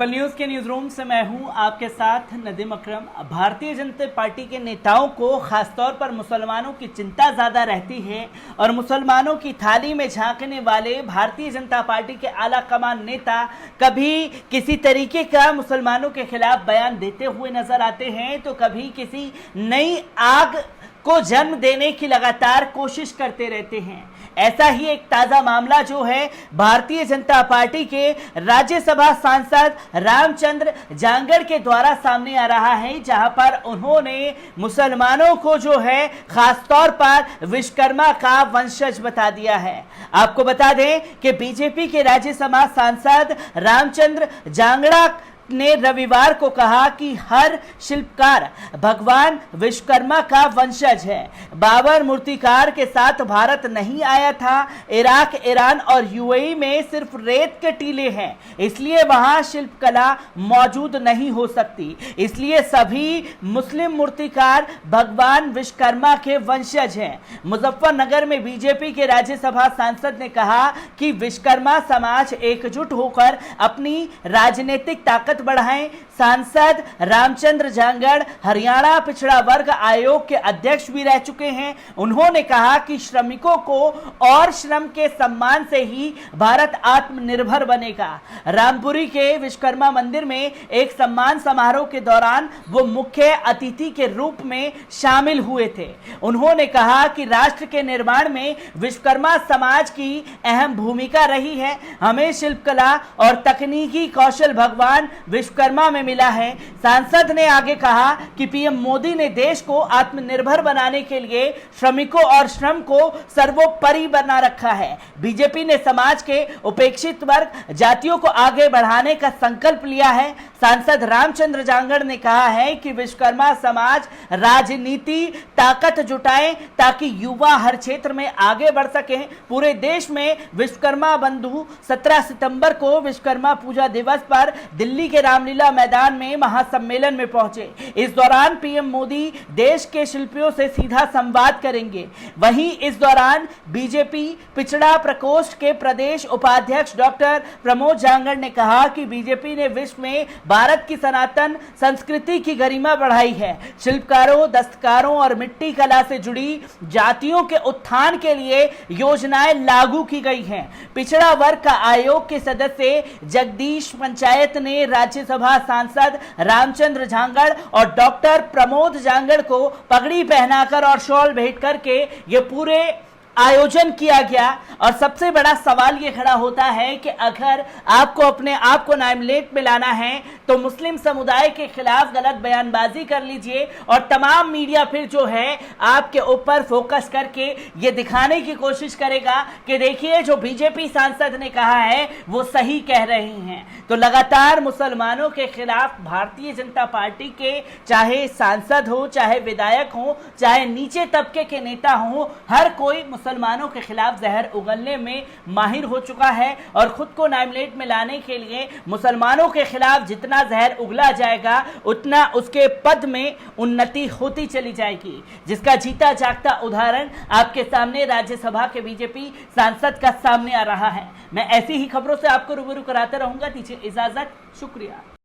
Local news के news room से मैं हूं आपके साथ नदीम अकरम। भारतीय जनता पार्टी के नेताओं को खासतौर पर मुसलमानों की चिंता ज्यादा रहती है और मुसलमानों की थाली में झांकने वाले भारतीय जनता पार्टी के आला कमान नेता कभी किसी तरीके का मुसलमानों के खिलाफ बयान देते हुए नजर आते हैं तो कभी किसी नई आग को जन्म देने की लगातार कोशिश करते रहते हैं। ऐसा ही एक ताजा मामला जो है भारतीय जनता पार्टी के राज्यसभा सांसद रामचंद्र जांगड़ के द्वारा सामने आ रहा है, जहां पर उन्होंने मुसलमानों को जो है खासतौर पर विश्वकर्मा का वंशज बता दिया है। आपको बता दें कि बीजेपी के राज्यसभा सांसद रामचंद्र जांगड़ा ने रविवार को कहा कि हर शिल्पकार भगवान विश्वकर्मा का वंशज है। बाबर मूर्तिकार के साथ भारत नहीं आया था। इराक, ईरान और यूएई में सिर्फ रेत के टीले हैं, इसलिए वहां शिल्पकला मौजूद नहीं हो सकती। इसलिए सभी मुस्लिम मूर्तिकार भगवान विश्वकर्मा के वंशज हैं। मुजफ्फरनगर में बीजेपी के राज्यसभा सांसद ने कहा कि विश्वकर्मा समाज एकजुट होकर अपनी राजनीतिक ताकत बढ़ाएं। सांसद रामचंद्र जांगड़ हरियाणा पिछड़ा वर्ग आयोग के अध्यक्ष भी रह चुके हैं। उन्होंने कहा कि श्रमिकों को और श्रम के सम्मान से ही भारत आत्मनिर्भर बनेगा। रामपुरी के विश्वकर्मा मंदिर में एक सम्मान समारोह के दौरान वो मुख्य अतिथि के रूप में शामिल हुए थे। उन्होंने कहा कि राष्ट्र के निर्माण में विश्वकर्मा समाज की अहम भूमिका रही है। हमें शिल्पकला और तकनीकी कौशल भगवान विश्वकर्मा में मिला है। सांसद ने आगे कहा कि पीएम मोदी ने देश को आत्मनिर्भर बनाने के लिए श्रमिकों और श्रम को सर्वोपरि बना रखा है। बीजेपी ने समाज के उपेक्षित वर्ग जातियों को आगे बढ़ाने का संकल्प लिया है। सांसद रामचंद्र जांगड़ ने कहा है कि विश्वकर्मा समाज राजनीति ताकत जुटाएं ताकि युवा हर क्षेत्र में आगे बढ़ सके। पूरे देश में विश्वकर्मा बंधु 17 सितंबर को विश्वकर्मा पूजा दिवस पर दिल्ली के रामलीला मैदान में महासम्मेलन में पहुंचे। इस दौरान पीएम मोदी देश के शिल्पियों से सीधा संवाद करेंगे। वहीं इस दौरान बीजेपी पिछड़ा प्रकोष्ठ के प्रदेश उपाध्यक्ष डॉक्टर प्रमोद जांगड़ ने कहा कि बीजेपी ने विश्व में भारत की सनातन संस्कृति की गरिमा बढ़ाई है। शिल्पकारों, दस्तकारों और मिट्टी कला से जुड़ी जातियों के उत्थान के लिए योजनाएं लागू की गई हैं। पिछड़ा वर्ग का आयोग के सदस्य जगदीश पंचायत ने राज्यसभा सांसद रामचंद्र जांगड़ और डॉक्टर प्रमोद जांगड़ को पगड़ी पहनाकर और शॉल भेंट करके ये पूरे आयोजन किया गया। और सबसे बड़ा सवाल ये खड़ा होता है कि अगर आपको अपने आप को नाइमलेट में लाना है तो मुस्लिम समुदाय के खिलाफ गलत बयानबाजी कर लीजिए और तमाम मीडिया फिर जो है आपके ऊपर फोकस करके ये दिखाने की कोशिश करेगा कि देखिए जो बीजेपी सांसद ने कहा है वो सही कह रहे हैं। तो लगातार मुसलमानों के खिलाफ भारतीय जनता पार्टी के चाहे सांसद हो, चाहे विधायक हो, चाहे नीचे तबके के नेता हो, हर कोई मुसलमानों के खिलाफ जहर उगलने में माहिर हो चुका है और खुद को नाइमलेट में लाने के लिए मुसलमानों के खिलाफ जितना जहर उगला जाएगा उतना उसके पद में उन्नति होती चली जाएगी, जिसका जीता जागता उदाहरण आपके सामने राज्यसभा के बीजेपी सांसद का सामने आ रहा है। मैं ऐसी ही खबरों से आपको रूबरू कराता रहूंगा। दीजिए इजाजत, शुक्रिया।